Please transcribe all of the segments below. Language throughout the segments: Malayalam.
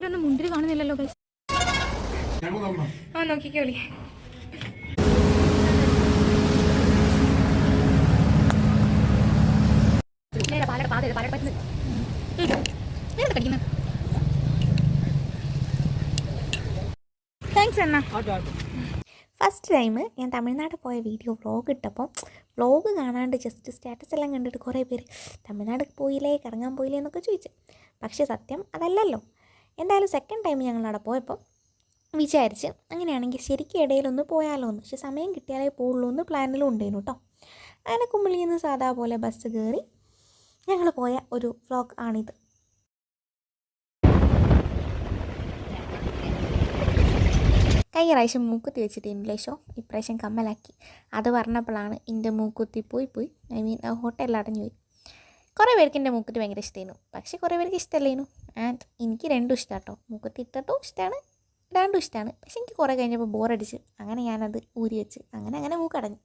ഒന്നും മുന്തിരി കാണുന്നില്ലല്ലോ ഗൈസ്. ആ നോക്കിക്കോളി. താങ്ക്സ് അണ്ണ. ഫസ്റ്റ് ടൈം ഞാൻ തമിഴ്നാട് പോയ വീഡിയോ വ്ളോഗ് ഇട്ടപ്പോൾ വ്ളോഗ് കാണാണ്ട് ജസ്റ്റ് സ്റ്റാറ്റസ് എല്ലാം കണ്ടിട്ട് കുറേ പേര് തമിഴ്നാട് പോയില്ലേ, കറങ്ങാൻ പോയില്ലേ എന്നൊക്കെ ചോദിച്ചു. പക്ഷേ സത്യം അതല്ലല്ലോ. എന്തായാലും സെക്കൻഡ് ടൈം ഞങ്ങളവിടെ പോയപ്പോൾ വിചാരിച്ച് അങ്ങനെയാണെങ്കിൽ ശരിക്കും ഇടയിലൊന്ന് പോയാലോ എന്ന്. പക്ഷെ സമയം കിട്ടിയാലേ പോകുള്ളൂ എന്ന് പ്ലാനിലും ഉണ്ടായിരുന്നു കേട്ടോ. അങ്ങനെ കുമ്പളിയിൽ നിന്ന് സാധാ പോലെ ബസ് കയറി ഞങ്ങൾ പോയ ഒരു വ്ളോഗ് ആണിത്. കഴിഞ്ഞ പ്രാവശ്യം മൂക്കുത്തി വെച്ചിട്ട് ഇംഗ്ലീഷോ ഇപ്രാവശ്യം കമ്മലാക്കി. അത് പറഞ്ഞപ്പോഴാണ് എൻ്റെ മൂക്കുത്തി പോയി ഐ മീൻ ഹോട്ടലിൽ അടഞ്ഞു പോയി. കുറേ പേർക്ക് എൻ്റെ മൂക്കുത്തി ഭയങ്കര ഇഷ്ടമായിരുന്നു, പക്ഷേ കുറേ പേർക്ക് ഇഷ്ടമല്ലായിരുന്നു. ആൻഡ് എനിക്ക് രണ്ടും ഇഷ്ടമാണ് കേട്ടോ. മൂക്കുത്തി ഇട്ടിട്ടും ഇഷ്ടമാണ്, ഇടാണ്ടും ഇഷ്ടമാണ്. പക്ഷെ എനിക്ക് കുറേ കഴിഞ്ഞപ്പോൾ ബോറടിച്ച് അങ്ങനെ ഞാനത് ഊരി വെച്ച് അങ്ങനെ മൂക്കടഞ്ഞു.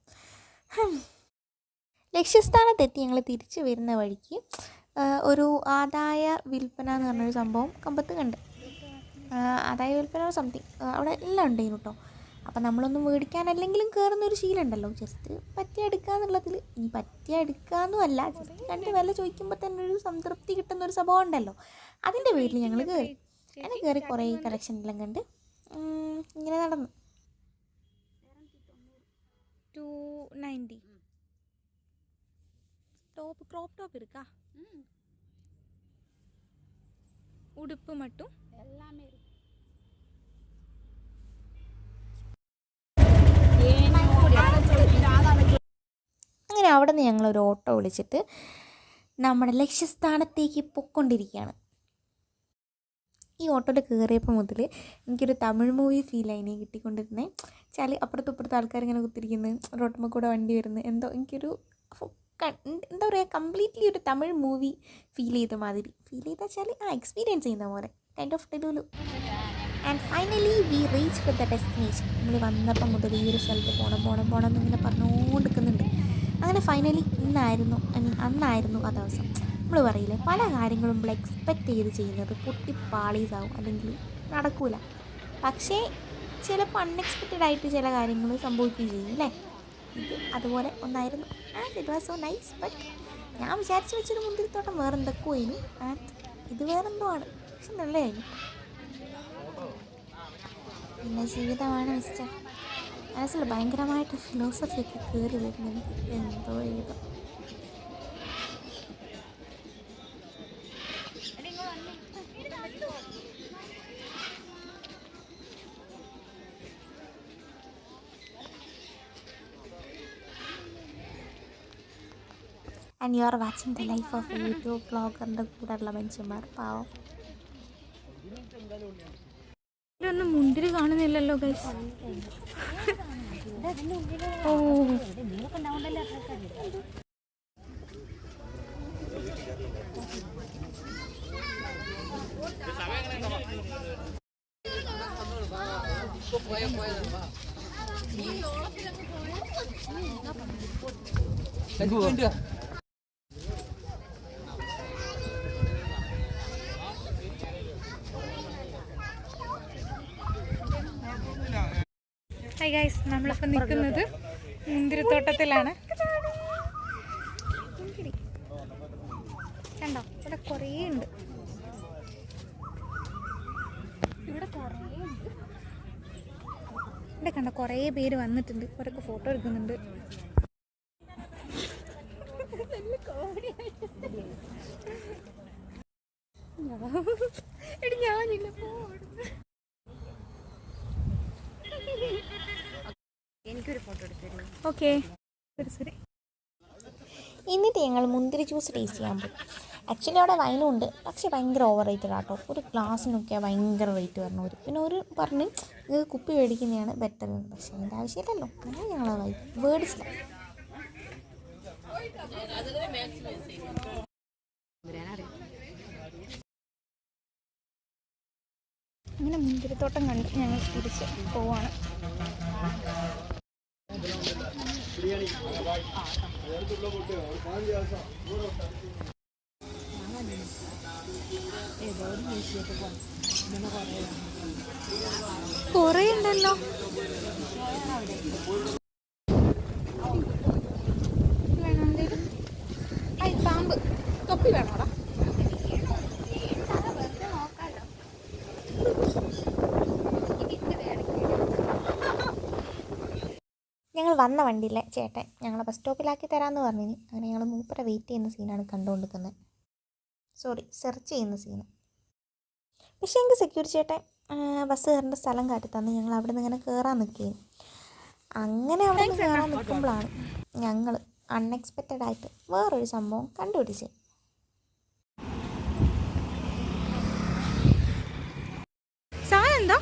ലക്ഷ്യസ്ഥാനത്തെത്തി ഞങ്ങൾ തിരിച്ച് വരുന്ന വഴിക്ക് ഒരു ആദായ വിൽപ്പന എന്ന് പറഞ്ഞൊരു സംഭവം കമ്പത്ത് കണ്ട്. ആദായ വിൽപ്പന സംതിങ് അവിടെ എല്ലാം ഉണ്ടായിരുന്നു കേട്ടോ. അപ്പം നമ്മളൊന്നും മേടിക്കാനല്ലെങ്കിലും കയറുന്നൊരു ശീലമുണ്ടല്ലോ, ജസ്റ്റ് പറ്റിയ എടുക്കുക എന്നുള്ളതിൽ. ഇനി പറ്റിയ എടുക്കാമെന്നുമല്ല, ജസ്റ്റ് കണ്ട് വില ചോദിക്കുമ്പോൾ തന്നെ ഒരു സംതൃപ്തി കിട്ടുന്നൊരു സംഭവം ഉണ്ടല്ലോ, അതിൻ്റെ പേരിൽ ഞങ്ങൾ കയറി. അങ്ങനെ കയറി കുറേ കളക്ഷനെല്ലാം കണ്ട് ഇങ്ങനെ നടന്നു. 290 ക്രോപ്പ് ടോപ്പ് இருக்கா? உடுப்பு மட்டும் எல்லாமே இருக்கு. അങ്ങനെ അവിടെ നിന്ന് ഞങ്ങളൊരു ഓട്ടോ വിളിച്ചിട്ട് നമ്മുടെ ലക്ഷ്യസ്ഥാനത്തേക്ക് പൊയ്ക്കൊണ്ടിരിക്കുകയാണ്. ഈ ഓട്ടോയിൽ കയറിയപ്പോൾ മുതൽ എനിക്കൊരു തമിഴ് മൂവി ഫീലായിനെ കിട്ടിക്കൊണ്ടിരുന്നത്. വെച്ചാൽ അപ്പുറത്തും ഇപ്പുറത്ത് ആൾക്കാർ ഇങ്ങനെ കുത്തിരിക്കുന്നത്, റോട്ടുമ്മ കൂടെ വണ്ടി വരുന്നത്, എന്തോ എനിക്കൊരു എന്താ പറയുക, കംപ്ലീറ്റ്ലി ഒരു തമിഴ് മൂവി ഫീൽ ചെയ്ത വെച്ചാൽ എക്സ്പീരിയൻസ് ചെയ്യുന്ന പോലെ കൈൻഡ് ഓഫ് ടെലൂലു. And finally we reach with the destination. നമ്മൾ വന്നപ്പം മുതൽ ഈ ഒരു സ്ഥലത്ത് പോകണം എന്നിങ്ങനെ പറഞ്ഞുകൊണ്ടിരിക്കുന്നുണ്ട്. അങ്ങനെ ഫൈനലി അന്നായിരുന്നു ആ ദിവസം. നമ്മൾ പറയില്ലേ, പല കാര്യങ്ങളും നമ്മൾ എക്സ്പെക്റ്റ് ചെയ്ത് ചെയ്യുന്നത് പൊട്ടിപ്പാളീസാവും, അല്ലെങ്കിൽ നടക്കൂല. പക്ഷേ ചിലപ്പോൾ അൺഎക്സ്പെക്റ്റഡ് ആയിട്ട് ചില കാര്യങ്ങൾ സംഭവിക്കുകയും ചെയ്യും അല്ലേ. ഇത് അതുപോലെ ഒന്നായിരുന്നു. And it was so nice. But ഞാൻ വിചാരിച്ച് വെച്ചൊരു മുന്തിരിത്തോട്ടം വേറെ എന്തൊക്കെയോ ആയിരുന്നു, ആൻഡ് ഇത് വേറെന്തോ ആണ്. പക്ഷെ നല്ലതായിരുന്നു. പിന്നെ ജീവിതമാണ് മിസ്റ്റർ. മനസ്സിൽ ഭയങ്കരമായിട്ട് ഫിലോസഫിയൊക്കെ കയറി വരുന്നുണ്ട്, എന്തോ ഏതോ. And you are watching the life of YouTube ബ്ലോഗറിൻ്റെ കൂടെയുള്ള മനുഷ്യന്മാർ. പാവം. ഇതൊന്നും മുന്തിരി കാണുന്നില്ലല്ലോ ഗൈസ്. ഓ ഹായ് ഗൈസ്, നമ്മളിപ്പോൾ നിൽക്കുന്നത് മുന്തിരിത്തോട്ടത്തിലാണ്. മുന്തിരി കണ്ടോ, ഇവിടെ കുറേ ഉണ്ട്. ഇവിടെ കണ്ടോ കുറേ പേര് വന്നിട്ടുണ്ട്, അവരൊക്കെ ഫോട്ടോ എടുക്കുന്നുണ്ട്. ഞാനില്ല, എനിക്കൊരു ഫോട്ടോ എടുത്തിരുന്നു. ഓക്കെ, ശരി. എന്നിട്ട് ഞങ്ങൾ മുന്തിരി ജ്യൂസ് ടേസ്റ്റ് ചെയ്യാൻ പോയി. ആക്ച്വലി അവിടെ വൈനും ഉണ്ട്, പക്ഷേ ഭയങ്കര ഓവർ റേറ്റഡ് ആട്ടോ. ഒരു ഗ്ലാസ്സിനൊക്കെ ഭയങ്കര റേറ്റ് പറഞ്ഞവർ. പിന്നെ ഒരു പറഞ്ഞ് ഇത് കുപ്പി മേടിക്കുന്നതാണ് ബെറ്റർ എന്ന്. പക്ഷേ അതിൻ്റെ ആവശ്യമില്ലല്ലോ, അങ്ങനെ ഞങ്ങൾ മേടിച്ചില്ല. അങ്ങനെ മുന്തിരിത്തോട്ടം കണ്ട് ഞങ്ങൾ തിരിച്ച് പോവാണ്. കുറേ ഉണ്ടല്ലോ. പാമ്പ് തൊപ്പി വേണോടാ? ഞങ്ങൾ വന്ന വണ്ടിയിലെ ചേട്ടൻ ഞങ്ങളെ ബസ് സ്റ്റോപ്പിലാക്കി തരാമെന്ന് പറഞ്ഞിന്. അങ്ങനെ ഞങ്ങൾ മൂപ്പരെ വെയിറ്റ് ചെയ്യുന്ന സീനാണ് കണ്ടുകൊണ്ടിരിക്കുന്നത്. സെർച്ച് ചെയ്യുന്ന സീന്. പക്ഷേ എനിക്ക് സെക്യൂരിറ്റി ചേട്ടൻ ബസ് കയറേണ്ട സ്ഥലം കാട്ടി തന്ന് ഞങ്ങൾ അവിടെ നിന്ന് ഇങ്ങനെ കയറാൻ നിൽക്കുകയും അങ്ങനെ അവിടെ നിന്ന് കയറാൻ നിൽക്കുമ്പോഴാണ് ഞങ്ങൾ അൺഎക്സ്പെക്റ്റഡ് ആയിട്ട് വേറൊരു സംഭവം കണ്ടുപിടിച്ച്. സാധനം എന്താ?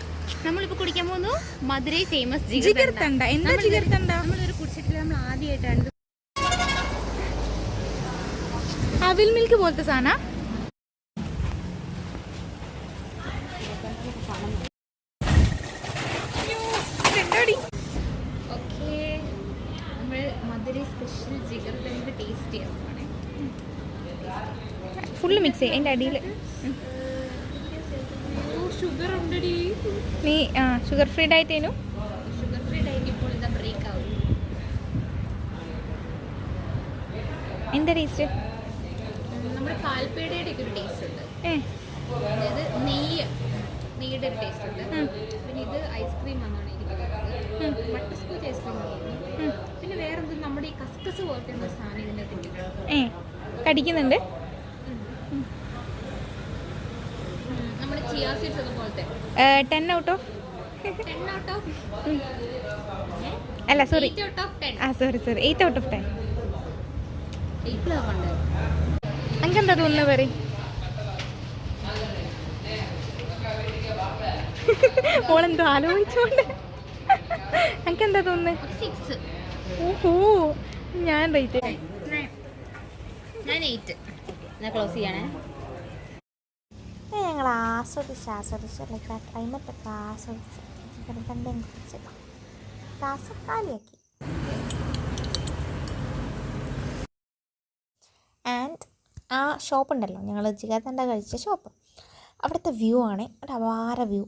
നമ്മളിപ്പോൾ കുടിക്കാൻ പോകുന്നു മധുരൈ ഫേമസ് ജിഗർതണ്ട. എന്താ ജിഗർതണ്ട? നമ്മളൊരു കുടിച്ചിട്ടില്ല, നമ്മൾ ആദ്യമായിട്ടാണ്. അവിൽ മിൽക്ക് പോലത്തെ സാധനം. ഓക്കെ, നമ്മൾ മധുരൈ സ്പെഷ്യൽ ജിഗർതണ്ട ടേസ്റ്റ് ചെയ്യാൻ പോകണേ. ഫുള്ള് മിക്സ് ചെയ്യും അതിൻ്റെ അടിയിൽ. ഷുഗർ ഉണ്ടടി. നീ ഷുഗർ ഫ്രീ ഡയറ്റ് ചെയ്യുന്നു? ഷുഗർ ഫ്രീ ഡയറ്റ് ഇപ്പോൾ ഇതാ ബ്രേക്ക് ആവും. എന്താ ടേസ്റ്റ്? നമ്മുടെ പാൽപ്പേടയുടെ ഒക്കെ ഒരു ടേസ്റ്റ് ഉണ്ട്. അതായത് നെയ്യുടെ ഒരു ടേസ്റ്റ് ഉണ്ട്. പിന്നെ ഇത് ഐസ്ക്രീം ആണെന്നാണ് എനിക്ക് തോന്നുന്നത്. ബട്ടർ സ്കോച്ച് ഐസ്ക്രീം ആണ്. പിന്നെ വേറെന്ത് നമ്മുടെ ഈ കസ്കസ് പോലത്തെ ഒരു സാധനം ഇതിൻ്റെ അകത്ത് കടിക്കുന്നുണ്ട്. നമ്മുടെ ചിയാ സീഡ്സ് ഒക്കെ പോലത്തെ. 10 out of 10 out of അല്ല sorry 8 out of 10. Sorry 8 out of 10. 8 ഉണ്ട്. അനക്കെന്താ തോന്നുന്നു പറയും? ഓളെന്തോ ആലോചിച്ചോണ്ട്. അനക്കെന്താ തോന്നുന്നത്? 6. ഓഹോ, ഞാൻ റേറ്റ് 8. ഞാൻ ക്ലോസ് ചെയ്യണേ. ഞങ്ങൾ ആസ്വദിച്ച് ലൈക്ക് ആ ക്ലൈമറ്റൊക്കെ ആസ്വദിച്ച് ജിഗർതണ്ടയും കുറിച്ച് ഗ്ലാസ് കാലിയാക്കി. ആൻഡ് ആ ഷോപ്പുണ്ടല്ലോ, ഞങ്ങൾ ജിഗർതണ്ട കഴിച്ച ഷോപ്പ്, അവിടുത്തെ വ്യൂ ആണ് ഒരു അപാര വ്യൂ.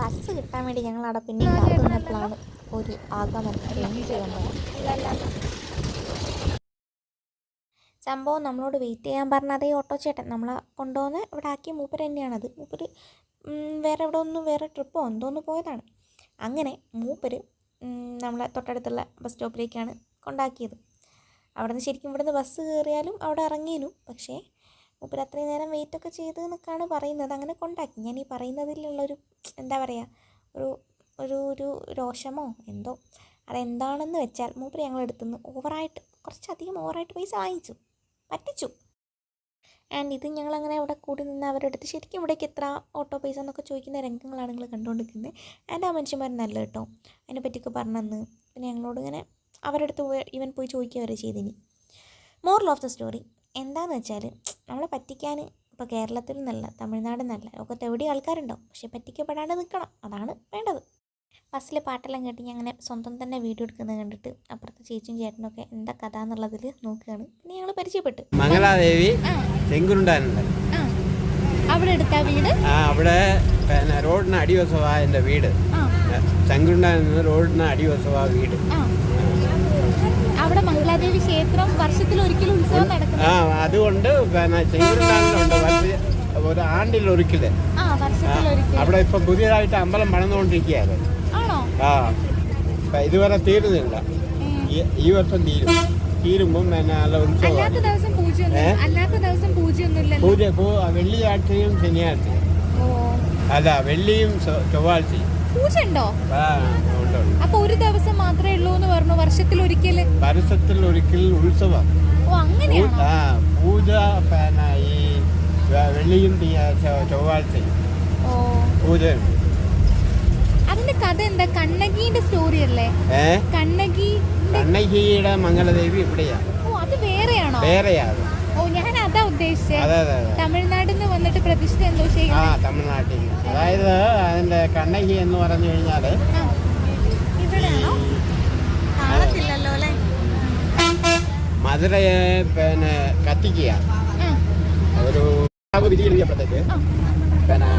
ബസ് കിട്ടാൻ വേണ്ടി ഞങ്ങൾ അവിടെ പിന്നെ കാത്തു നിന്നപ്പോഴാണ് ഒരു ആഗമനം സംഭവം. നമ്മളോട് വെയിറ്റ് ചെയ്യാൻ പറഞ്ഞ അതേ ഓട്ടോ ചേട്ടൻ നമ്മളെ കൊണ്ടുപോകുന്ന ഇവിടെ ആക്കിയ മൂപ്പര് തന്നെയാണത്. മൂപ്പര് വേറെ ട്രിപ്പോ എന്തോന്ന് പോയതാണ്. അങ്ങനെ മൂപ്പര് നമ്മളെ തൊട്ടടുത്തുള്ള ബസ് സ്റ്റോപ്പിലേക്കാണ് കൊണ്ടാക്കിയത്. അവിടെ നിന്ന് ശരിക്കും ഇവിടുന്ന് ബസ് കയറിയാലും അവിടെ ഇറങ്ങിയിരുന്നു. പക്ഷേ മൂപ്പര് അത്രയും നേരം വെയിറ്റൊക്കെ ചെയ്ത് എന്നൊക്കെയാണ് പറയുന്നത്. അങ്ങനെ കൊണ്ടാക്കി. ഞാൻ ഈ പറയുന്നതിലുള്ളൊരു എന്താ പറയുക, ഒരു രോഷമോ എന്തോ അതെന്താണെന്ന് വെച്ചാൽ മൂപ്പര് ഞങ്ങളെടുത്തുനിന്ന് കുറച്ചധികം ഓവറായിട്ട് പൈസ വാങ്ങിച്ചു, പറ്റിച്ചു. ആൻഡ് ഇത് ഞങ്ങളങ്ങനെ അവിടെ കൂടി നിന്ന് അവരുടെ അടുത്ത് ശരിക്കും ഇവിടേക്ക് എത്ര ഓട്ടോ പൈസ എന്നൊക്കെ ചോദിക്കുന്ന രംഗങ്ങളാണ് നിങ്ങൾ കണ്ടുകൊണ്ടിരിക്കുന്നത്. ആൻഡ് ആ മനുഷ്യന്മാർ നല്ല കേട്ടോ, അതിനെപ്പറ്റിയൊക്കെ പറഞ്ഞെന്ന്. പിന്നെ ഞങ്ങളോട് ഇങ്ങനെ അവരുടെ അടുത്ത് ഇവൻ പോയി ചോദിക്കുക വരെ ചെയ്തിനി. മോറൽ ഓഫ് ദ സ്റ്റോറി എന്താണെന്ന് വെച്ചാൽ, നമ്മളെ പറ്റിക്കാൻ ഇപ്പോൾ കേരളത്തിൽ നിന്നല്ല തമിഴ്നാട് നിന്നല്ല ലോകത്ത് എവിടെ ആൾക്കാരുണ്ടാവും. പക്ഷേ പറ്റിക്കപ്പെടാണ്ട് നിൽക്കണം, അതാണ് വേണ്ടത്. ബസ്സിൽ പാട്ടെല്ലാം കേട്ട് ഞാൻ അങ്ങനെ സ്വന്തം തന്നെ വീഡിയോ എടുക്കുന്നത് കണ്ടിട്ട് അപ്പുറത്തെ ചേച്ചിയും ചേട്ടനൊക്കെ എന്താ കഥ എന്നുള്ളതിൽ നോക്കുകയാണ്. പിന്നെ ഞങ്ങൾ പരിചയപ്പെട്ടു. മംഗലാദേവി ചെങ്കുരുണ്ടാനുണ്ട് അവിടെ എടുത്ത വീട്. അവിടെ പിന്നെ റോഡിന് അടിവശവാ എൻ്റെ വീട്. ചെങ്കുരുണ്ടാനിൽ നിന്ന് റോഡിന് അടിവശവാ വീട്. അവിടെ മംഗലാദേവി ക്ഷേത്രം വർഷത്തിൽ ഒരിക്കലും ഉത്സവം നടക്കുന്നു. അതുകൊണ്ട് പിന്നെ ചെങ്കുരുണ്ടാനിലുണ്ട് ഒരു ആണ്ടിലൊരിക്കല്. അവിടെ ഇപ്പം പുതിയതായിട്ട് അമ്പലം പണിതുകൊണ്ടിരിക്കുകയാണ്. ഇതുവരെ തീരുന്നില്ല. ഈ വർഷം തീരുമ്പം പിന്നെ നല്ല ഉത്സവം. വെള്ളിയാഴ്ചയും ശനിയാഴ്ചയും അല്ല, വെള്ളിയും ചൊവ്വാഴ്ചയും അപ്പൊ ഒരു ദിവസം മാത്രമേ ഉള്ളൂ എന്ന് പറഞ്ഞു. വർഷത്തിൽ ഒരിക്കൽ ഉത്സവം. പൂജ പിന്നെ ഈ വെള്ളിയും ചൊവ്വാഴ്ചയും പൂജയുണ്ട്. അതിന്റെ കഥ എന്താ? കണ്ണകിയുടെ സ്റ്റോറി അല്ലേ? കണ്ണകിയുടെ മംഗലദേവി ഇവിടെയാണ്. അത് വേറെയാണോ? വേറെയാണ്. ഞാൻ അതാ ഉദ്ദേശിച്ചത്. തമിഴ്നാട്ടിൽ നിന്ന് വന്നിട്ട് പ്രതിഷ്ഠ എന്തോ ചെയ്യും. തമിഴ്നാട്ടിൽ. അതായത് അതിന്റെ കണ്ണകി എന്ന് പറഞ്ഞു കഴിഞ്ഞാല് മധുരയെ പിന്നെ കത്തിക്കുക. ഒരു വിധി എഴുതിയപ്പോഴത്തേക്ക് പിന്നെ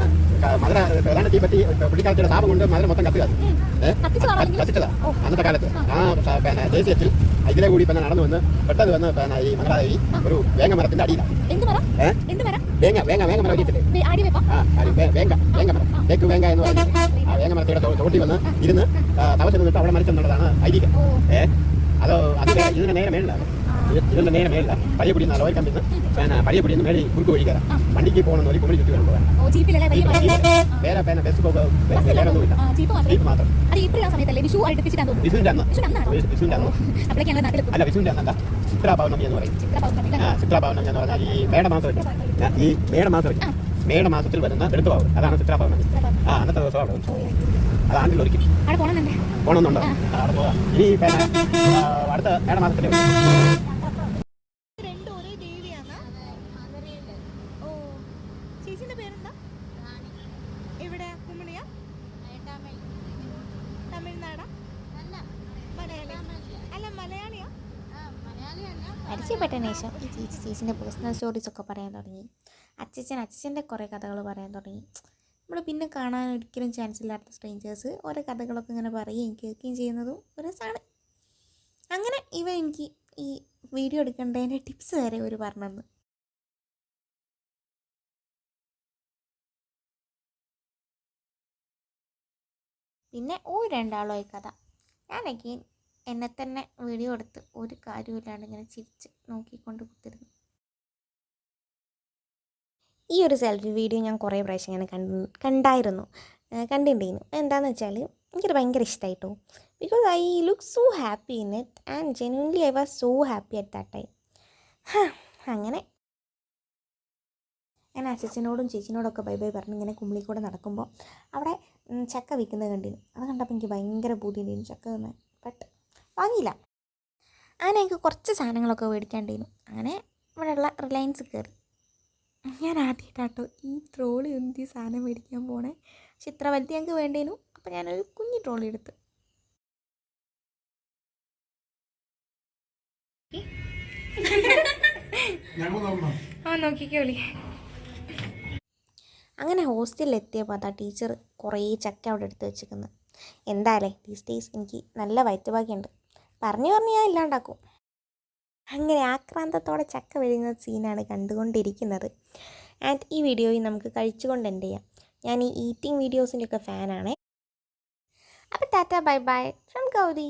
മധുര ഏതാണ്ട് തീപ്പറ്റി പുള്ളിക്കാലത്തിന്റെ താപം കൊണ്ട് മധുര മൊത്തം കത്തിച്ചതാ അന്നത്തെ കാലത്ത്. ആ പിന്നെ ദേശീയത്തിൽ ഇതിലെ കൂടി പിന്നെ നടന്നു വന്ന് പെട്ടെന്ന് വന്ന് പിന്നെ ഈ മംഗളാദേവി ഒരു വേങ്ങമരത്തിന്റെ അടിയിലാണ്. വേങ്ങമരം അറിയത്തില്ലേ? വേങ്ങമരം തേക്ക് വേങ്ങ എന്ന് പറയുന്നത് ആ വേങ്ങമരത്തിയുടെ തോട്ടി വന്ന് ഇരുന്ന് തപസ് നിന്നിട്ട് അവിടെ മരിച്ചെന്നുള്ളതാണ് ഐതിഹ്യം. അതോ ഇതിന്റെ നേരെ മേളിലാണ്. ഇതിന്റെ നേരെ മേളില പഴയപുടി ലോറി കമ്പിന്ന് പിന്നെ പഴയപുടിന്ന് മേടി കുറുക്ക് വഴി കയറാം. വണ്ടിക്ക് പോകണമെന്ന് ഒരു കുമരി ചുറ്റി വേണം പോകാൻ. വേറെ പിന്നെ ബസ് വേറൊന്നുമില്ല, ജീപ്പ് മാത്രം. വിഷുവിന്റെ അന്ന് അല്ല, വിഷുവിന്റെ അന്നല്ല, ചിത്രാപൗർണമി എന്ന് പറയും. ചിത്രാപൗർണമി എന്ന് പറഞ്ഞാൽ ഈ മേടമാസത്തിൽ വരുന്ന എടുത്തുപാവ്, അതാണ് ചിത്രാപൗർണമി. അന്നത്തെ ദിവസം അവിടെ അത് ആണ്ടിൽ ഒരിക്കൽ പോകണമെന്നുണ്ടോ? അവിടെ പോകാം. ഇനി അടുത്ത മേടമാസത്തിലെ പരിചയപ്പെട്ടതിന് ശേഷം ഈ ചേച്ചീൻ്റെ പേഴ്സണൽ സ്റ്റോറീസൊക്കെ പറയാൻ തുടങ്ങി. അച്ഛൻ്റെ കുറേ കഥകൾ പറയാൻ തുടങ്ങി. നമ്മൾ പിന്നെ കാണാൻ ഒരിക്കലും ചാൻസ് ഇല്ലാത്ത സ്ട്രേഞ്ചേഴ്സ് ഓരോ കഥകളൊക്കെ ഇങ്ങനെ പറയുകയും കേൾക്കുകയും ചെയ്യുന്നതും ഒരു രസമാണ്. അങ്ങനെ ഇവ എനിക്ക് ഈ വീഡിയോ എടുക്കേണ്ടതിൻ്റെ ടിപ്സ് വരെ ഒരു പറഞ്ഞെന്ന്. പിന്നെ രണ്ടാളുമായി കഥ. ഞാനൊക്കെ എന്നെ തന്നെ വീഡിയോ എടുത്ത് ഒരു കാര്യമില്ലാണ്ട് ഇങ്ങനെ ചിരിച്ച് നോക്കിക്കൊണ്ട് കുത്തിരുന്നു. ഈ ഒരു സെൽഫി വീഡിയോ ഞാൻ കുറേ പ്രാവശ്യം ഇങ്ങനെ കണ്ടിട്ടുണ്ടായിരുന്നു. എന്താണെന്ന് വെച്ചാൽ എനിക്കത് ഭയങ്കര ഇഷ്ടമായിട്ടോ. Because I look so happy in it and genuinely I was so happy at that time. അങ്ങനെ ഞാൻ അച്ഛനോടും ചേച്ചിനോടൊക്കെ ബൈ ബൈ പറഞ്ഞ് ഇങ്ങനെ കുമ്പിളിക്കൂടെ നടക്കുമ്പോൾ അവിടെ ചക്ക വിൽക്കുന്നത് കണ്ടിരുന്നു. അത് കണ്ടപ്പോൾ എനിക്ക് ഭയങ്കര ബുദ്ധിമുട്ടായിരുന്നു ചക്ക തിന്നാൻ. ബട്ട് വാങ്ങിയില്ല. അങ്ങനെ എനിക്ക് കുറച്ച് സാധനങ്ങളൊക്കെ മേടിക്കാണ്ടിരുന്നു. അങ്ങനെ ഇവിടെയുള്ള റിലയൻസ് കയറി. ഞാൻ ആദ്യമായിട്ടാട്ടോ ഈ ട്രോളി ഒന്തി സാധനം മേടിക്കാൻ പോണേ. പക്ഷെ ഇത്ര വലുത് ഞങ്ങൾക്ക് വേണ്ടേനു. അപ്പം ഞാനൊരു കുഞ്ഞു ട്രോളി എടുത്ത്. നോക്കിക്കോളി. അങ്ങനെ ഹോസ്റ്റലിൽ എത്തിയപ്പോൾ അതാ ടീച്ചർ കുറേ ചക്ക അവിടെ എടുത്ത് വെച്ചിരിക്കുന്നത്. എന്തായാലേ ദീസ് ഡേയ്സ് എനിക്ക് നല്ല വയറ്റുഭാഗ്യമുണ്ട്. പറഞ്ഞു ഞാൻ ഇല്ലാണ്ടാക്കും. അങ്ങനെ ആക്രാന്തത്തോടെ ചക്ക വിഴുങ്ങുന്ന സീനാണ് കണ്ടുകൊണ്ടിരിക്കുന്നത്. ആൻഡ് ഈ വീഡിയോയിൽ നമുക്ക് കഴിച്ചുകൊണ്ട് എൻഡ് ചെയ്യാം. ഞാൻ ഈ ഈറ്റിംഗ് വീഡിയോസിൻ്റെയൊക്കെ ഫാനാണ്. അപ്പോൾ Tata bye bye from Gauri.